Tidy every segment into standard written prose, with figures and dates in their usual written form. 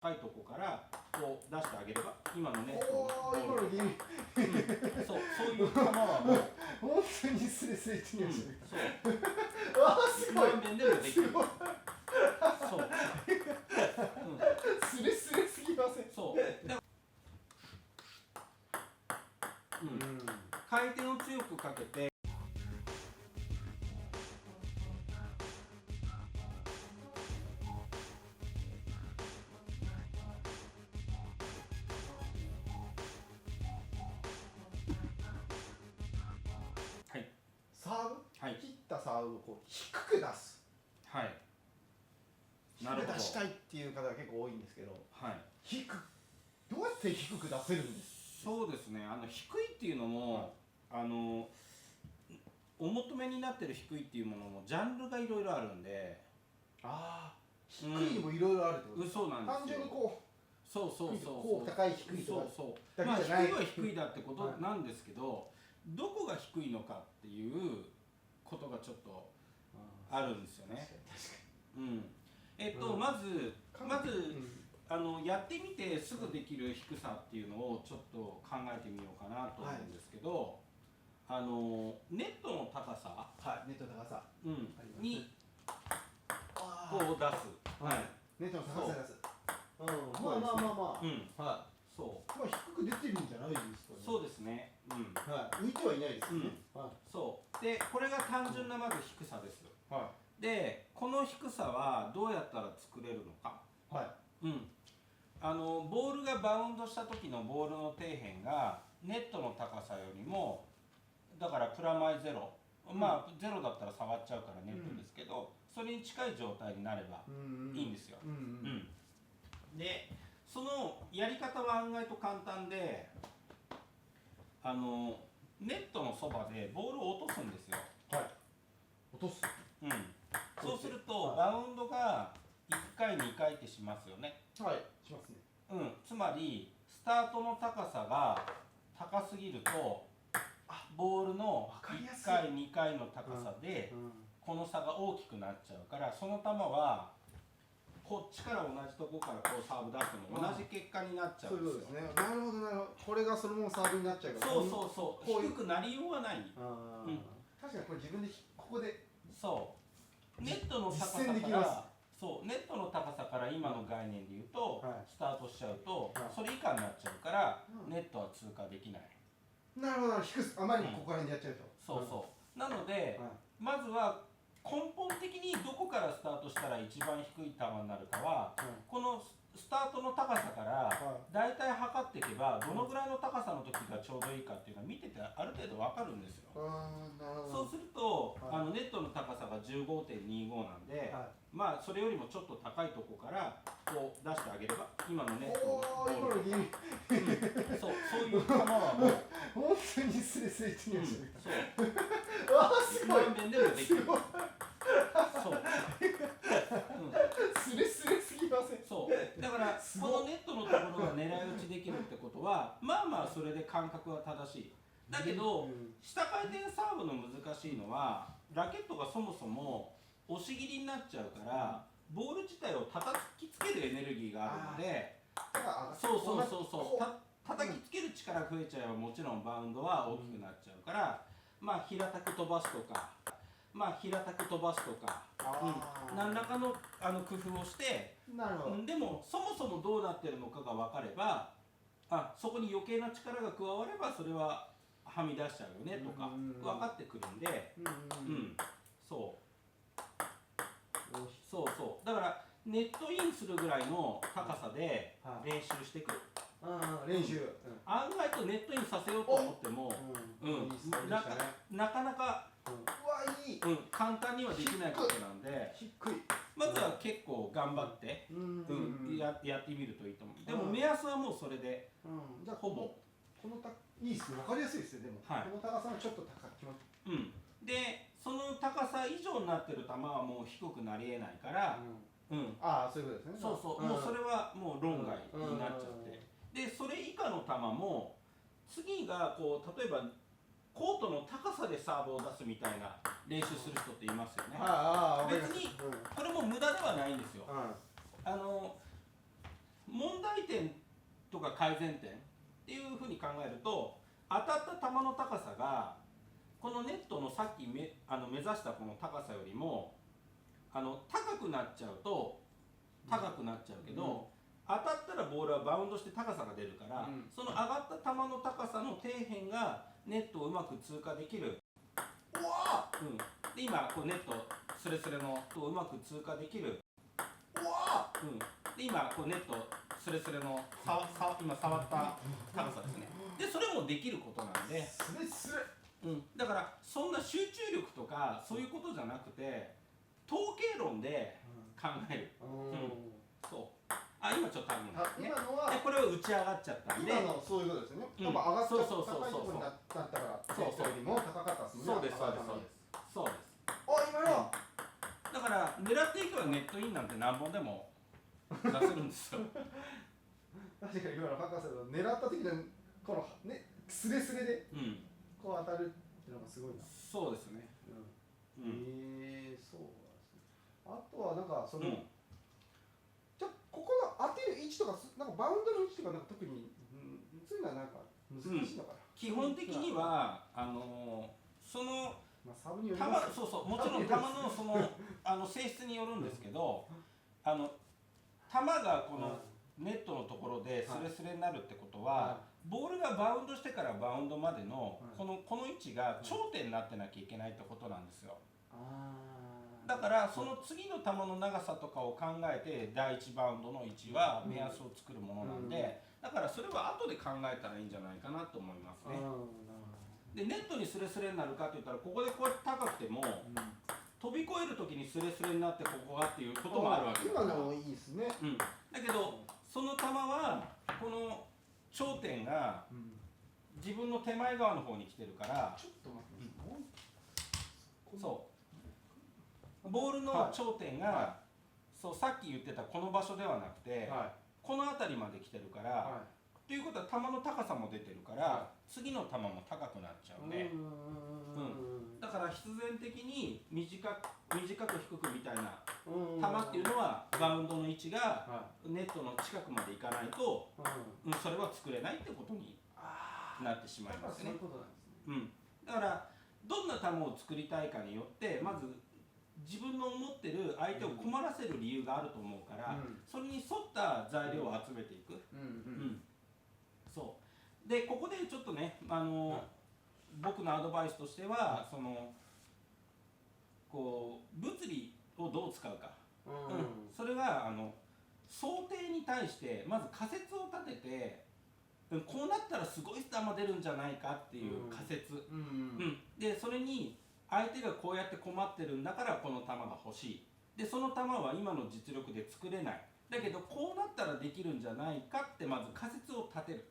高いとこからこう出してあげれば今のネットおー、今のゲームそういう球はもう本当にスレスレって言いましたね。そうわあ、すごい。何面でもできる。すごい。そうスレスレすぎません。そうだ回転を強くかけてサーブ、はい切ったサーブをこう低く出す。はい低なるほどく出したいっていう方が結構多いんですけど、はいどうやって低く出せるんですか？そうですね低いっていうのも、お求めになってる低いっていうものもジャンルがいろいろあるんでああ、低いにもいろいろあるってことですか？そうなんですよ。単純にこそうそうそうこう高い低いとかそうだまあけじゃない。低いは低いだってことなんですけど、どこが低いのかっていうことがちょっとあるんですよね。まずやってみてすぐできる低さっていうのをちょっと考えてみようかなと思うんですけど、ネットの高さ、はい、ネットの高さにこう出す。はい、ネットの高さ出す。まあまあまあまあ、はい。そうまあ低く出てるんじゃないですかね。そうですね。はい、浮いてはいないですね。そうでこれが単純なまず低さです。はでこの低さはどうやったら作れるのか。はい。ボールがバウンドした時のボールの底辺がネットの高さよりもだからプラマイゼロ、まあゼロだったら触っちゃうからネットですけど、それに近い状態になればいいんですよ。でそのやり方は案外と簡単でネットのそばでボールを落とすんですよ。はい。落とす。そうするとバウンドが1回2回ってしますよね。はい、しますね。つまりスタートの高さが高すぎるとボールの1回2回の高さでこの差が大きくなっちゃうから、その球はこっちから同じとこからこうサーブ出しても同じ結果になっちゃうんですよ。そういうことですね。なるほどなるほど。これがそのままサーブになっちゃうから。そう低くなりようがない。確かにこれ自分でここでそうネットの高さからネットの高さから今の概念で言うとスタートしちゃうとそれ以下になっちゃうからネットは通過できない。なるほど。低すあまりにここら辺でやっちゃうと。そうなのでまずは根本的にどこからスタートしたら一番低い球になるかは、このスタートの高さからだいたい測っていけばどのぐらいの高さの時がちょうどいいかっていうのは見ててある程度分かるんですよ。そうするとネットの高さが 15.25 なんで、まあそれよりもちょっと高いとこからこう出してあげれば今のネットの今のゲームそういう球はもう本当にスレスレって言いましたね。そうわあ、すごい。何面でもできる。そうスレスレすぎません？そうだからこのネットのところが狙い撃ちできるってことはまあまあそれで感覚は正しい。だけど下回転サーブの難しいのはラケットがそもそも押し切りになっちゃうからボール自体を叩きつけるエネルギーがあるので、叩きつける力が増えちゃえばもちろんバウンドは大きくなっちゃうから、まあ平たく飛ばすとか何らかの工夫をして、でもそもそもどうなってるのかが分かればそこに余計な力が加わればそれははみ出しちゃうよねとか分かってくるんで、そうだからネットインするぐらいの高さで練習していく。練習案外とネットインさせようと思ってもなかなか簡単にはできないことなんで、まずは結構頑張ってやってみるといいと思う。でも目安はもうそれでほぼいいですね。分かりやすいですよ。でもこの高さはちょっと高く決まってでその高さ以上になってる球はもう低くなりえないからそういうことですね。もうそれはもう論外になっちゃって、でそれ以下の球も次がこう例えばコートの高さでサーブを出すみたいな練習する人っていますよね。別にこれも無駄ではないんですよ。も点とか改善点っていうふうに考えると、当たった球の高さがこのネットのさっき目指したこの高さよりも高くなっちゃうと高くなっちゃうけど、当たったらボールはバウンドして高さが出るから、その上がった球の高さの底辺がネットをうまく通過できる。で今こうネットスレスレのとうまく通過できる。で今こうネットスレスレの今触った高さですね。でそれもできることなんで、だからそんな集中力とかそういうことじゃなくて統計論で考える。そう今ちょっと今のはこれは打ち上がっちゃったんで、今のそういうことですよね。やっぱ上がっちゃった高いところになったからネットよりも高かったですもんね。そうです。今のだから狙っていけばネットインなんて何本でも出せるんですよ。確かに今の博士の狙った時のこのねスレスレでこう当たるっていうのがすごいな。そうですね。そうなんですね。あとはなんかその、じゃここの当てる位置とかなんかバウンドの位置とかなんか特に、そういうのはなんか難しいのかな。基本的にはそのサブによります。もちろん球のその性質によるんですけど、球がこのネットのところでスレスレになるってことは、ボールがバウンドしてからバウンドまでのこの位置が頂点になってなきゃいけないってことなんですよ。だからその次の球の長さとかを考えて第1バウンドの位置は目安を作るものなんで、だからそれは後で考えたらいいんじゃないかなと思いますね。でネットにスレスレになるかって言ったら、ここでこうやって高くても、飛び越えるときにスレスレになってここがっていうこともあるわけだから。今のもいいですね。だけどその球はこの頂点が自分の手前側の方に来てるから、ちょっと待ってそうボールの頂点が、そうさっき言ってたこの場所ではなくて、この辺りまで来てるから、ということは球の高さも出てるから、次の球も高くなっちゃうね。だから必然的に短く低くみたいな球っていうのはバウンドの位置がネットの近くまでいかないと、それは作れないってことになってしまいますね。だからどんな球を作りたいかによってまず自分の思ってる相手を困らせる理由があると思うから、それに沿った材料を集めていく。そうでここでちょっとね、僕のアドバイスとしては、そのこう物理をどう使うか、それは想定に対してまず仮説を立てて、こうなったらすごい球出るんじゃないかっていう仮説、でそれに相手がこうやって困ってるんだからこの球が欲しい、でその球は今の実力で作れない、だけどこうなったらできるんじゃないかってまず仮説を立てる。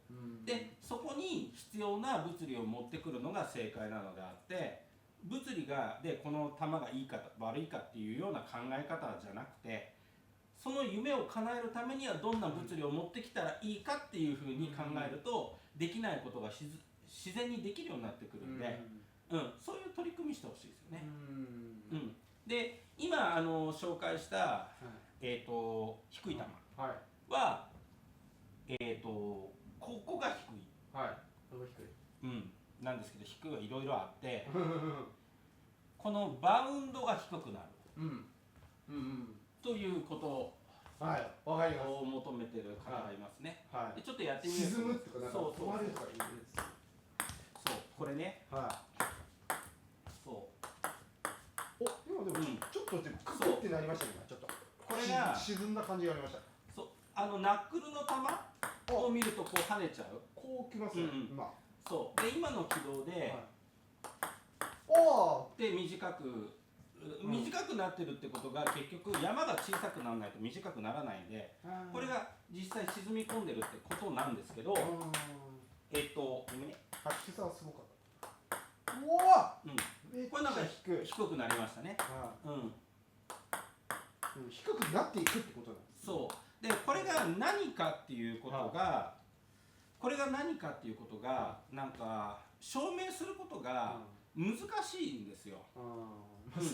でそこに必要な物理を持ってくるのが正解なのであって、物理でこの球がいいか悪いかっていうような考え方じゃなくて、その夢を叶えるためにはどんな物理を持ってきたらいいかっていうふうに考えると、できないことが自然にできるようになってくるんで、そういう取り組みしてほしいですよね。で今紹介した、低い球は、ここが低い、なんですけど、低いはいろいろあってこのバウンドが低くなる、ということを求めてる方がいますね。でちょっとやってみよう。沈むっていうか、止まるとかいうやつ。そうこれね。今でもちょっとククってなりましたね。ちょっとこれが沈んだ感じがありました。そうナックルの球を見るとこう跳ねちゃう。こうきますね。今。そうで今の軌道で、で短くなってるってことが結局山が小さくならないと短くならないんで、これが実際沈み込んでるってことなんですけど、ごめんね。低さはすごかった。これなんか低くなりましたね。低くなっていくってことなんです。そうでこれが何かっていうことが、なんか証明することが難しいんですよ。そ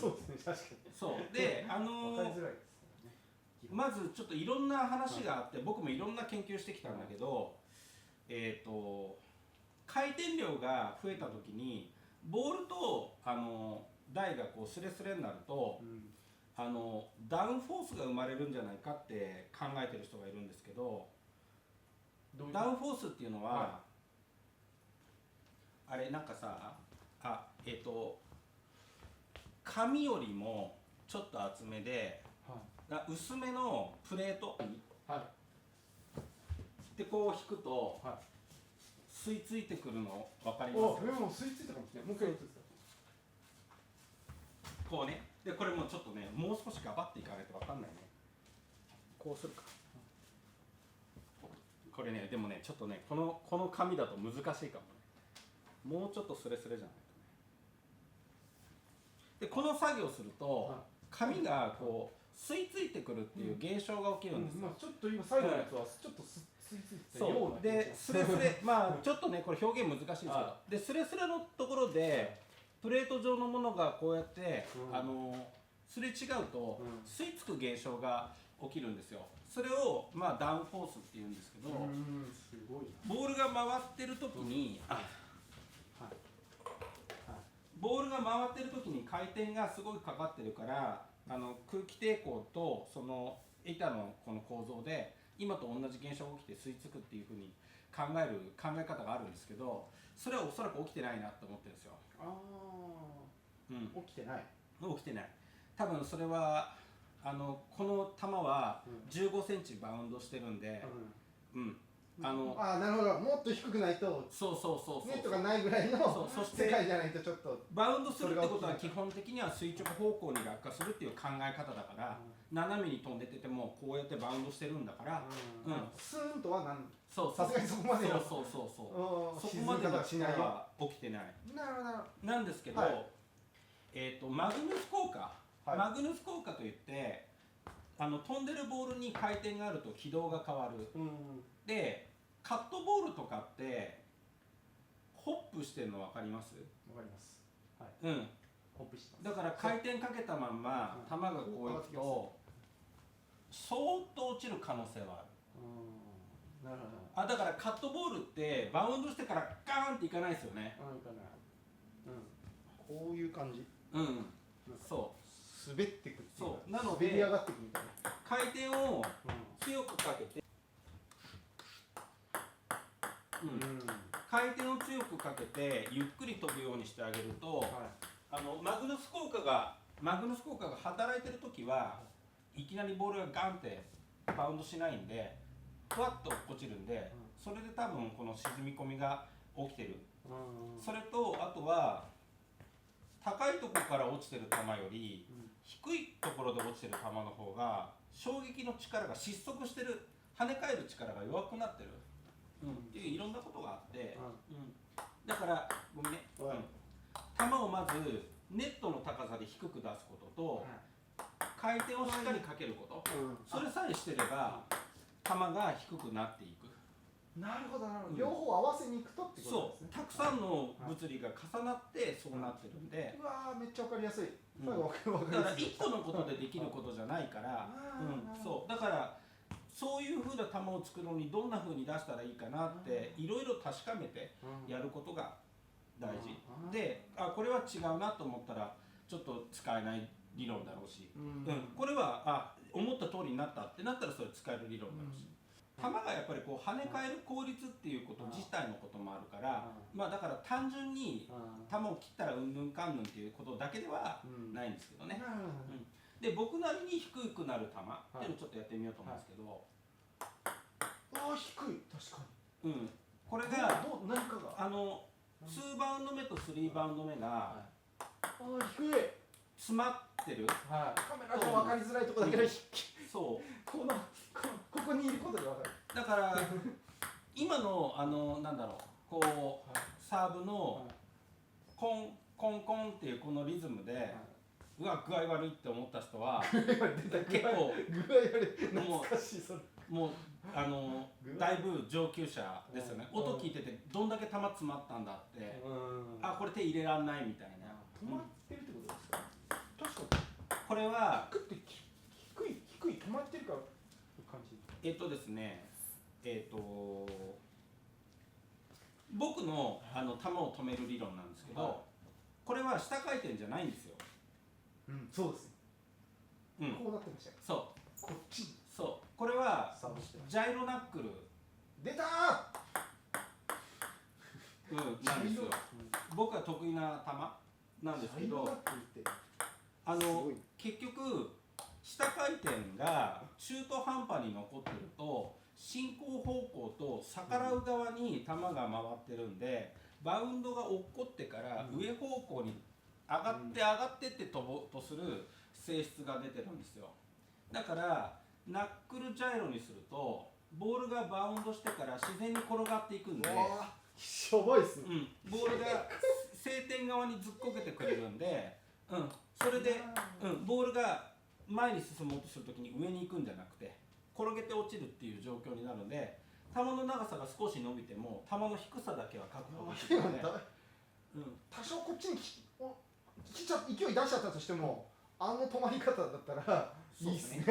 うですね、確かに。そうで分かりづらいですからね。まずちょっといろんな話があって、僕もいろんな研究してきたんだけど、回転量が増えた時にボールと台がこうスレスレになると、ダウンフォースが生まれるんじゃないかって考えてる人がいるんですけど、ダウンフォースっていうのは、あれなんかさ、紙よりもちょっと厚めで、薄めのプレートでこう引くと、吸い付いてくるの分かります？もう吸い付いたかもしれない。もう一回やってください。こうね。でこれもちょっとね、もう少しガバっていかないと分かんないね。こうするか。これね、でもね、ちょっとね、この紙だと難しいかもね。もうちょっとスレスレじゃないとね。でこの作業すると、紙がこう吸い付いてくるっていう現象が起きるんですよ。ちょっと今最後のやつはちょっと吸い付いてたような。でスレスレ、まあちょっとねこれ表現難しいですけど、でスレスレのところでプレート状のものがこうやって、すれ違うと、吸い付く現象が起きるんですよ。それをまあダウンフォースっていうんですけど、すごいな。ボールが回ってる時に、ボールが回ってる時に回転がすごいかかってるから、空気抵抗とその板のこの構造で今と同じ現象が起きて吸い付くっていうふうに考え方があるんですけど、それはおそらく起きてないなと思ってるんですよ。起きてない。起きてない。多分それはこの球は15センチバウンドしてるんで、なるほど。もっと低くないと、そうネットがないぐらいの世界じゃないとちょっとバウンドするってことは基本的には垂直方向に落下するっていう考え方だから、斜めに飛んでててもこうやってバウンドしてるんだから、スーンとはさすがにそこまでそこまでの力は起きてない。なんですけど、マグヌス効果、マグヌス効果といって飛んでるボールに回転があると軌道が変わる。でカットボールとかってホップしてるの分かります？分かります。ホップしてます。だから回転かけたまんま球がこういくとそーっと落ちる可能性はある。なるほど。だからカットボールってバウンドしてからガーンっていかないですよね。いかない。こういう感じ。そう滑ってくっていう。そうなの滑りで上がってくみたいな。回転を強くかけて、回転を強くかけてゆっくり飛ぶようにしてあげると、マグヌス効果が働いてる時はいきなりボールがガンってバウンドしないんでふわっと落ちるんで、それで多分この沈み込みが起きてる。それとあとは高いところから落ちてる球より低いところで落ちてる球の方が衝撃の力が失速してる、跳ね返る力が弱くなってる、っていういろんなことがあって、だからごめんね、球をまずネットの高さで低く出すことと、回転をしっかりかけること、それさえしてれば球が低くなっていく。なるほどなるほど。両方合わせにいくとってことですね。たくさんの物理が重なってそうなってるんで、めっちゃわかりやすい。だから1個のことでできることじゃないから、だからそういうふうな球を作るのにどんなふうに出したらいいかなっていろいろ確かめてやることが大事で、これは違うなと思ったらちょっと使えない理論だろうし、これは思った通りになったってなったらそれ使える理論だろうし、球がやっぱりこう跳ね返る効率っていうこと自体のこともあるから、だから単純に球を切ったらうんぬんかんぬんっていうことだけではないんですけどね。で僕なりに低くなる球っていうのをちょっとやってみようと思うんですけど、低い。確かに。これが何かが2バウンド目と3バウンド目が低い。詰まってる。カメラじゃ分かりづらいところだけど、そうここにいることで分かる。だから今のなんだろう、こうサーブのコンコンコンっていうこのリズムで、うわ具合悪いって思った人は結構もうだいぶ上級者ですよね。音聞いててどんだけ球詰まったんだって、これ手入れらんないみたいな。止まってるってことですか？確かに。これは低低い止まってるから感じ。ですね、僕の球を止める理論なんですけど、はいこれは下回転じゃないんですよ。そうですね。うん、こうなってましたよ。そうこっち。そうこれはサーブしてましジャイロナックル、出たなんですよ。僕が得意な球なんですけど、結局下回転が中途半端に残ってると進行方向と逆らう側に球が回ってるんで、バウンドが落っこってから上方向に上がってって飛ぼうとする性質が出てるんですよ。だからナックルジャイロにするとボールがバウンドしてから自然に転がっていくんで、しょぼいっすね。ボールが晴天側にずっこけてくれるんで、それで、ボールが前に進もうとするときに上に行くんじゃなくて転げて落ちるっていう状況になるので、球の長さが少し伸びても球の低さだけは確保できるので、多少こっちに勢い出しちゃったとしても、止まり方だったらいいっすね。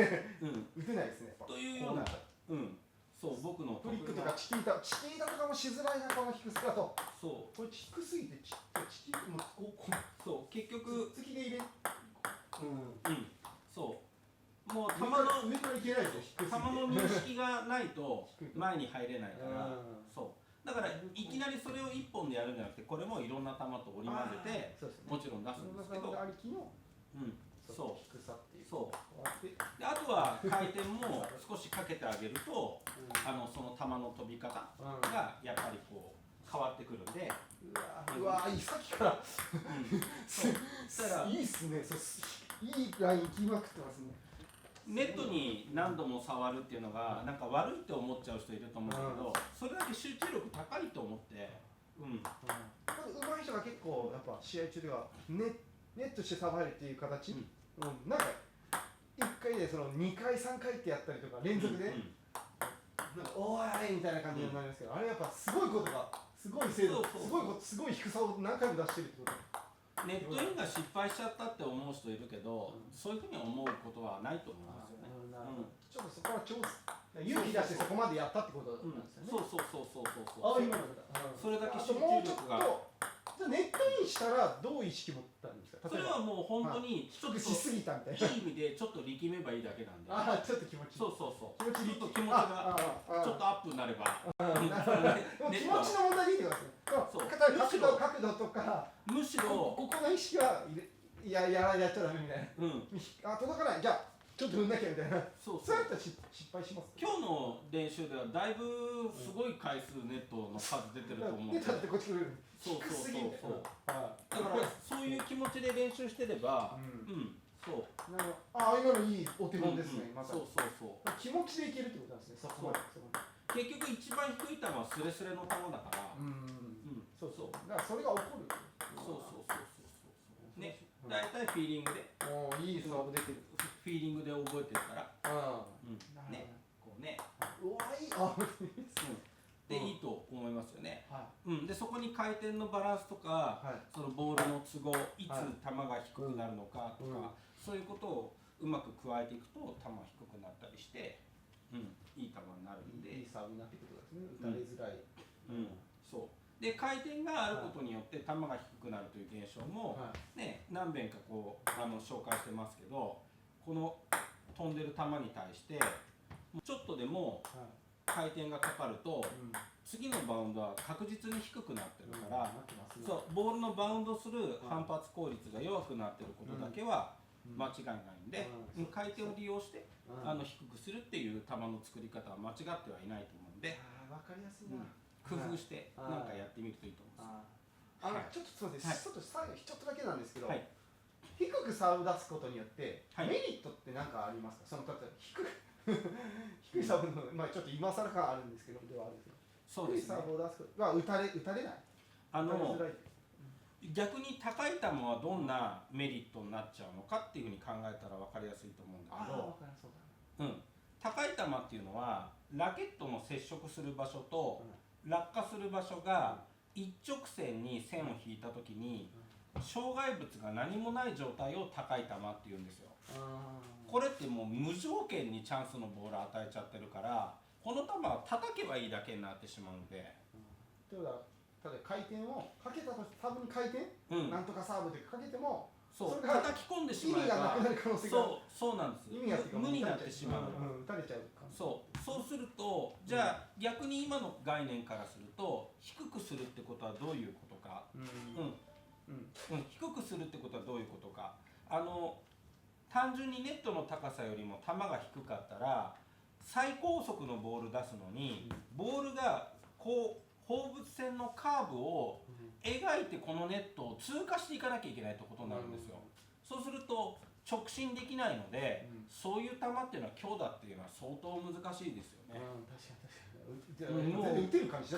打てないですね。というような、そう僕のフリックとかチキータとかもしづらいな、この低さだと。そうこれ低すぎてチキータもそう結局突きで入れそうもう球上からいけないですよ。の認識がないと前に入れないから、そうだからいきなりそれを1本でやるんじゃなくて、これもいろんな球と織り交ぜてもちろん出すんですけど、そう低さっていう。であとは回転も少しかけてあげると、その球の飛び方がやっぱりこう変わってくるんで、うわいい、さっきからいいっすね。いいライン決まくってますね。ネットに何度も触るっていうのがなんか悪いって思っちゃう人いると思うんだけど、それだけ集中力高いと思って、上手い人が結構やっぱ試合中ではネットして触るっていう形、なんか1回でその2回3回ってやったりとか連続で、なんかおーいみたいな感じになりますけど、あれやっぱすごいことが、すごい精度、すごい低さを何回も出してるってこと。ネットインが失敗しちゃったって思う人いるけど、そういうふうに思うことはないと思いますよね。ちょっとそこから勇気出してそこまでやったってことなんですよね。今のそれだけ集中力が。じゃあネットインしたらどう意識持ったんですか。それはもう本当にちょっとしすぎたみたいな。いい意味でちょっと力めばいいだけなんで。ちょっと気持ち。そう気持ちがちょっとアップになれば。気持ちの問題でいいってことですね。角度とか。むしろここの意識はやっちゃダメみたいな。届かない。じゃあちょっと踏んなきゃみたいな。そうやったら失敗します。今日の練習ではだいぶすごい回数ネットの数出てると思う。出たってこっち来る。そうだからそういう気持ちで練習してれば、そう今のいいお手本ですね。そう気持ちでいけるってことなんですね。そこまで。結局一番低い球はスレスレの球だから、だからそれが起こる。ね、大体フィーリングで、いいサーブ出てる。フィーリングで覚えてるから、ね、こうね、でいいと思いますよね。でそこに回転のバランスとか、そのボールの都合、いつ球が低くなるのかとか、そういうことをうまく加えていくと球が低くなったりして、いい球になるんで、いいサーブになっていくことですね。打たれづらい。そうで回転があることによって球が低くなるという現象も、何遍かこう紹介してますけど、この飛んでる球に対してちょっとでも回転がかかると、次のバウンドは確実に低くなってるから、ボールのバウンドする反発効率が弱くなってることだけは間違いないんで、回転を利用して低くするっていう球の作り方は間違ってはいないと思うんで、分かりやすいな。工夫してなんかやってみるといいと思います。ちょっとすみません、ちょっと最後ちょっとだけなんですけど、低くサーブ出すことによってメリットって何かありますか。その例えば低いサーブのちょっと今更感あるんですけど、ではあるんですけど、低いサーブを出すことは打たれない。逆に高い球はどんなメリットになっちゃうのかっていうふうに考えたら分かりやすいと思うんだけど、高い球っていうのはラケットの接触する場所と落下する場所が一直線に線を引いた時に障害物が何もない状態を高い球っていうんですよ。これってもう無条件にチャンスのボール与えちゃってるから、この球は叩けばいいだけになってしまうんで。ということは、例えば回転をかけたとして、サーブに回転、なんとかサーブでかけても、そう叩き込んでしまえば意味がなくなる可能性が、そうなんです。無になってしまう。打たれちゃう。そうすると、じゃあ逆に今の概念からすると、低くするってことはどういうことか。低くするってことはどういうことか。単純にネットの高さよりも球が低かったら、最高速のボール出すのに、ボールがこう放物線のカーブを描いてこのネットを通過していかなきゃいけないってことになるんですよ。そうすると直進できないので、そういう球っていうのは強打っていうのは相当難しいですよね。もう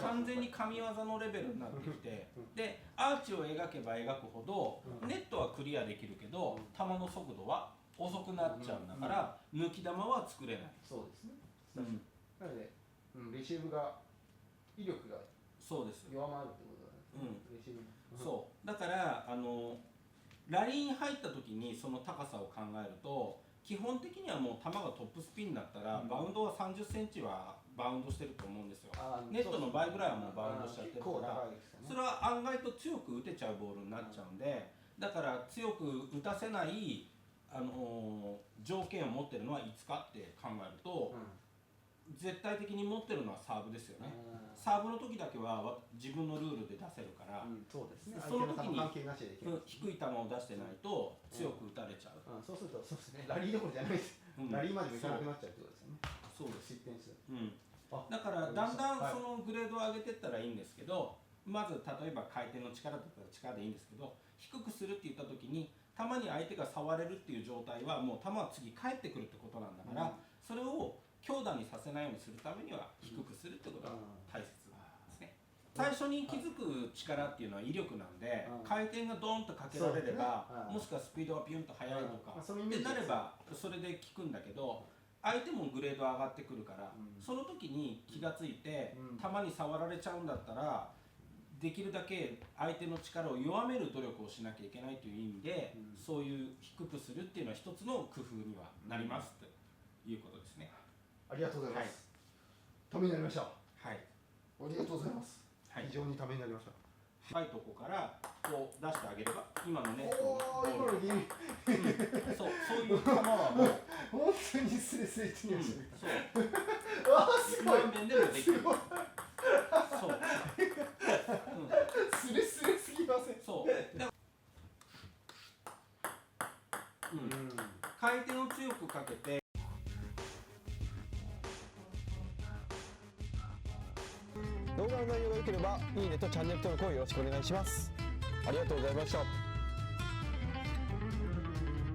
完全に神業のレベルになってきて、でアーチを描けば描くほどネットはクリアできるけど、球の速度は遅くなっちゃうんだから、抜き球は作れない。そうですね。なので、レシーブが威力がそうです弱まるってことなんですね。そうだからラリーに入った時にその高さを考えると、基本的にはもう球がトップスピンだったら、バウンドは30センチはバウンドしてると思うんですよ。ネットの倍ぐらいはもうバウンドしちゃってるから、それは案外と強く打てちゃうボールになっちゃうんで、だから強く打たせない条件を持ってるのはいつかって考えると、絶対的に持ってるのはサーブですよね。サーブの時だけは自分のルールで出せるから、そうですね。その時に低い球を出してないと強く打たれちゃう。そうすると、そうですね、ラリーどころじゃないです。ラリーまでもいかなくなっちゃうってことですよね。そうです。失点する。だからだんだんそのグレードを上げていったらいいんですけど、まず例えば回転の力だったら力でいいんですけど、低くするって言った時に球に相手が触れるっていう状態はもう球は次返ってくるってことなんだから、それを強打にさせないようにするためには低くするってことが大切ですね。最初に気づく力っていうのは威力なんで、回転がドーンとかけられれば、もしくはスピードがピュンと速いとかでなればそれで効くんだけど、相手もグレード上がってくるから、その時に気がついて球に触られちゃうんだったら、できるだけ相手の力を弱める努力をしなきゃいけないという意味で、そういう低くするっていうのは一つの工夫にはなりますということですね。ありがとうございます。ためになりました。はい。ありがとうございます。非常にためになりました。深いとこからこう出してあげれば、今のね、今のゲームそういう球はもう本当にスレスレにそうすごい面でもできる。そうスレスレすぎません。回転を強くかけて、動画の内容が良ければいいねとチャンネル登録をよろしくお願いします。ありがとうございました。